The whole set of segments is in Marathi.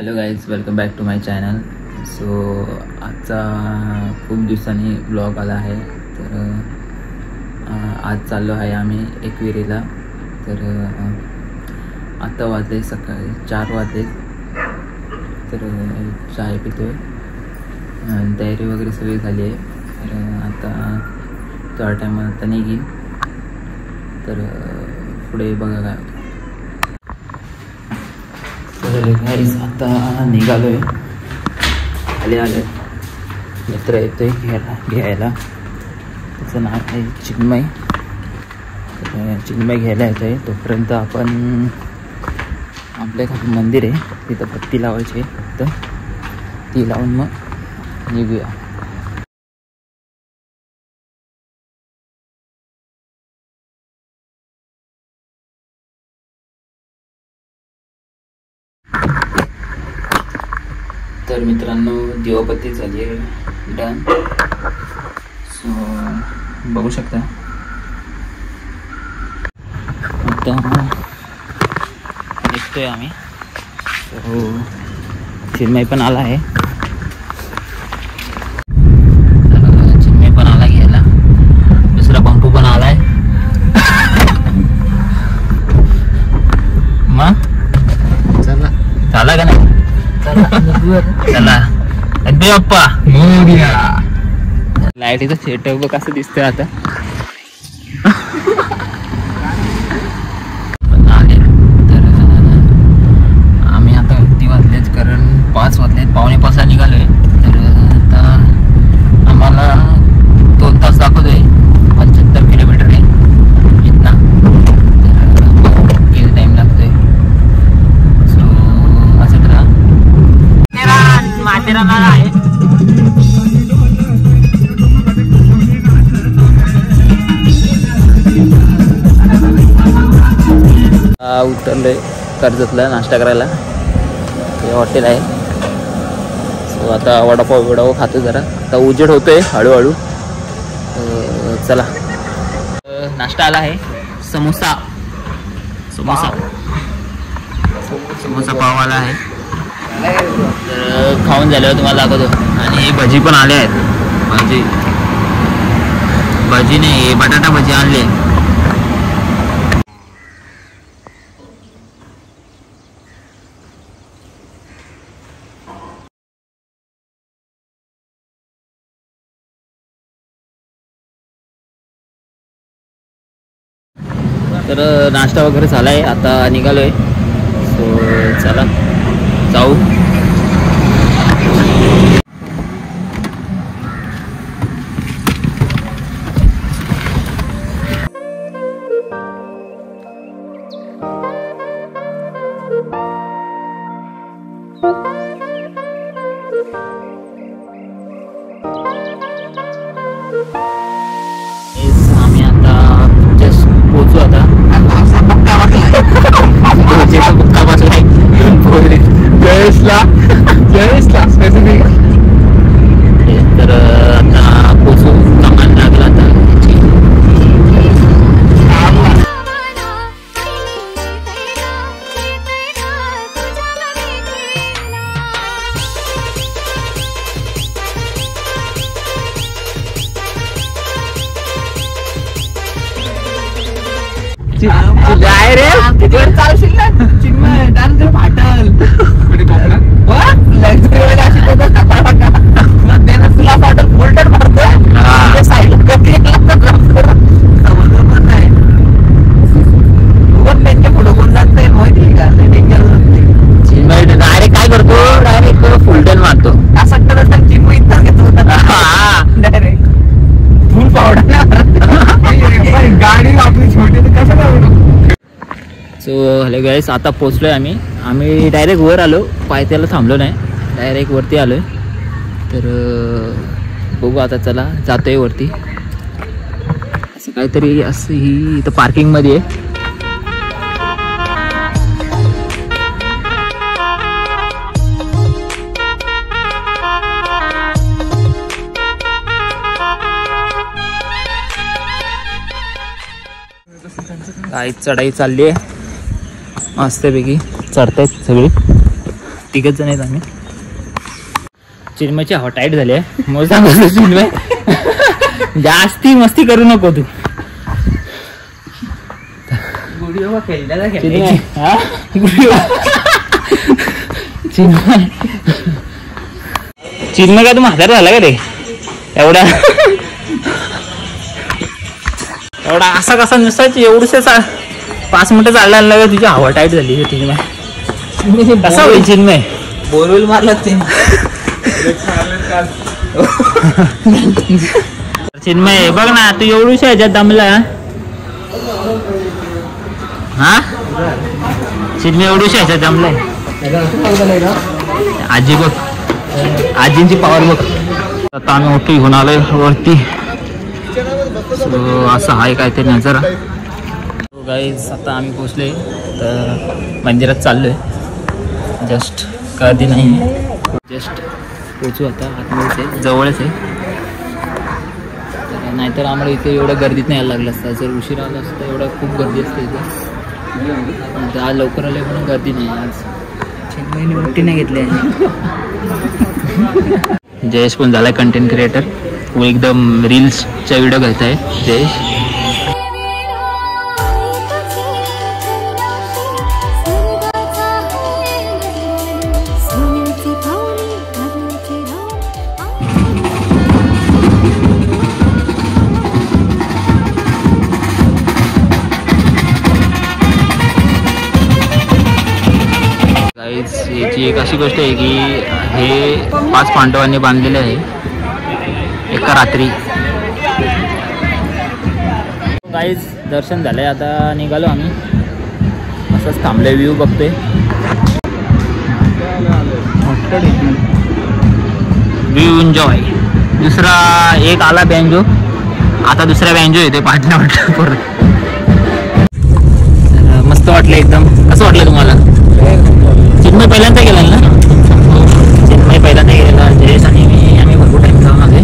Hello guys, welcome back to my channel. So आजचा खूप दिवसांनी ब्लॉग आला आहे. तर आज चाललो आहे आम्ही एकविरीला. तर आता वाजले सकाळी 4 वाजले. तर चाय पितो आहे, तयारी वगैरे सगळी झाली आहे. तर आता थोड्या टायमात आता निघीन. तर पुढे बघा काय. तर गाईज आता निघालो आहे. आले मित्र येतोय घ्यायला. त्याचं नाव आहे चिन्मय. चिन्मय घ्यायला येतो आहे. तोपर्यंत आपण आपल्या खाली मंदिर आहे, तिथं पत्ती लावायची आहे. फक्त ती लावून मग निघूया. तर मित्रांनो, दिवाबत्ती झाली आहे डन. सो बघू शकता. आता निघतोय आम्ही. सो चिन्मय पण आला आहे. चिन्मय पण आला घ्यायला. दुसरा पंपू पण आलाय. मग चला का नाही? चला अरे बाप्पा, लाईटीचं सेटअप बघ कसं दिसतंय आता. आले तर आम्ही आता किती वाजलेत, कारण 5 वाजलेत, 4:45 निघालोय. तर आता आम्हाला 2 तास दाखवतोय. 75 किलोमीटर आहे इथना. तर किती टाइम लागतोय. सो असं राहा. माथेरानला आहे. उतरलोय कर्जतला नाश्ता करायला. ते हॉटेल आहे. सो आता वडापाव खातो जरा. आता उजेड होतोय हळूहळू. चला. नाश्ता आला आहे. समोसा पाव आला आहे. तर खाऊन झाल्यावर तुम्हाला दाखवतो. आणि हे भजी पण आले आहेत. भजी नाही, बटाटा भजी आणले. तर नाश्ता वगैरे झाला आहे. आता निघालोय. सो चला जाऊ. आम्ही आता जस्ट पोहोचू. आता जयेशला स्पेसिफिक. तर आता पोचू. कमान लागला आता. चालशील ना चिन्मय, डान्स फाटल. तुला फाटल फोल्डर मारतोय साईड फोटो कोण लागतंय माहिती का? चिन्मय डायरेक्ट काय करतो, डायरेक्ट फुलटन मारतो. असं करत चिन्मय इथं घेतो डायरेक्ट फुल पावडर. गाडी आपली छोटी तर कसं काय. सो हॅलो गाईस, आता पोचलोय आम्ही डायरेक्ट वर आलो. पायथ्याला थांबलो नाही, डायरेक्ट वरती आलोय. तर बघू आता. चला जातोय वरती. असं काहीतरी असं ही इथं पार्किंगमध्ये आहे. काही चढाई चालली आहे. मस्तपैकी चढतायत सगळे. तिघच जण आहेत आम्ही. चिन्मयची हवा टाईट झाली आहे. मग सांगतो चिन्मय जास्ती मस्ती करू नको तू. चिन्मय का तू म्हातारा झाला का रे एवढा एवढा असा कसा नुसताच एवढसे 5 मिनिटं चालला का तुझी हवा टाईट झाली. चिन्मय कसा होईल चिन्मय बोरवेल मारला ते. चिन्मय बघ ना तू एवढूशा ह्याच्यात दमला. हा चिन्मय एवढूशा ह्याच्यात दमलाय. आजी बघ आजींची पावर बघ. आता आम्ही मोठी घेऊन आलोय वरती. असं आहे काय ते नजारा. गाईज आता आम्ही पोचलोय तर मंदिरात चाललोय. जस्ट गर्दी नाही जस्ट पोचू आता आतमध्येच आहे जवळच आहे. तर नाहीतर आम्हाला इथे एवढं गर्दीत नाही यायला लागलं असतं. जर उशीर आला असतं एवढं खूप गर्दी असते इथे. आज लवकर आले पण गर्दी नाही. आज चिन्मयने मोठी नाही घेतली. जयेश पण झालाय कंटेंट क्रिएटर. वो एकदम रील्सचा व्हिडिओ करत आहे जयेश. याची एक अशी गोष्ट आहे की हे 5 पांडवांनी बांधलेले आहे एका रात्री. गाईज दर्शन झालंय आता निघालो आम्ही. असंच थांबलोय व्ह्यू बघतोय. View enjoy. दुसरा एक आला बँजो आता दुसरा बँजो येते पाठला वाटलं परत. मस्त वाटलं एकदम. कसं वाटलं तुम्हाला? चिन्मय पहिल्यांदा गेला ना. चिन्मय पहिल्यांदा गेलेला. जयेश आणि मी आम्ही भरपूर टाईम जाऊन आले.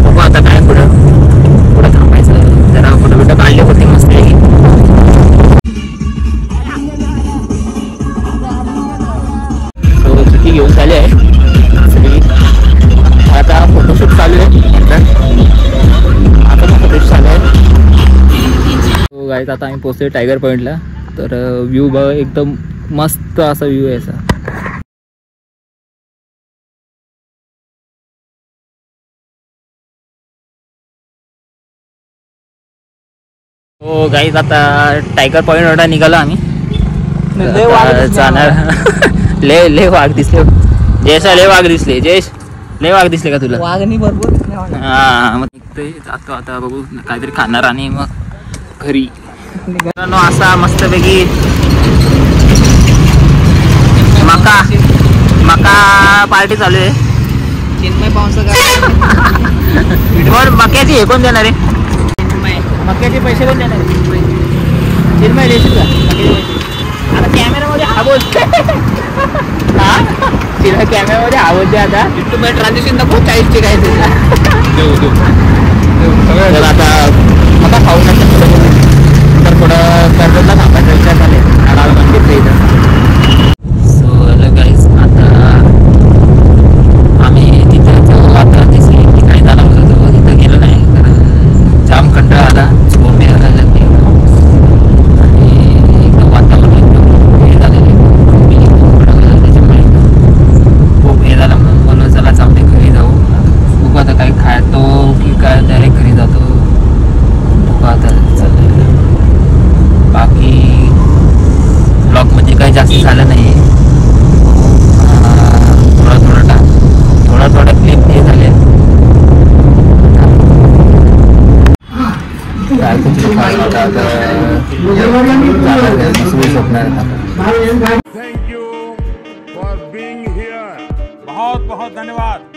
बघू आता काय पुढं थांबायचं. जरा फोटो काढले होते मस्त आहे. चुकी घेऊन झाली आहे सगळी. आता फोटोशूट चालू आहे. आता मग फोटोशूट चालू आहे. हो गाईज आता आम्ही पोहोचलोय टायगर पॉईंटला. तर व्ह्यू बघ एकदम मस्त असा व्ह्यू आहे असा. हो गाईज आता टायगर पॉईंट वरडा निघालो आम्ही. जाणार. ले वाघ दिसले. जयेश ले वाघ दिसले. जयेश ले वाघ दिसले का तुला? वाघ नाही भरपूर. हा मग निघतोय जातो आता. बघू काहीतरी खाणार आणि मग घरी. असा मस्तपैकी मका पार्टी चालू आहे. चिन्मय पाऊस मक्याची हे कोण देणार आहे? मक्याचे पैसे कोण देणार आहे? चिन्मय देशील का मक्याचे पैसे? आता कॅमेरामध्ये हा बोलते. हा चिन्मय कॅमेरामध्ये हा बोलते. आता तुम्ही ट्रान्झॅक्शन नको 40चे काय देऊ. आता मका खाऊ नका. तर थोडं कर्जतला थांबायचा विचार झाले. अडाळ मंदिरचं इथं. सो हॅलो गाईज आता आम्ही तिथं जाऊ. आता दिसली की काही झाला होता तिथं गेलो नाही कारण जाम कंटाळा आला. झोप यायला लागली आणि एकदम वातावरण एकदम हे झालेलं त्याच्यामुळे खूप हे झालं. म्हणून बोललो चला जाऊ दे घरी जाऊ. बघू आता काही खातो की काय डायरेक्ट घरी जातो. बघू आता चाललं. बाकी ब्लॉगमध्ये काही जास्त झालं नाही. थोडा क्लिप हे झाले. Thank you for being here. बहुत बहुत धन्यवाद.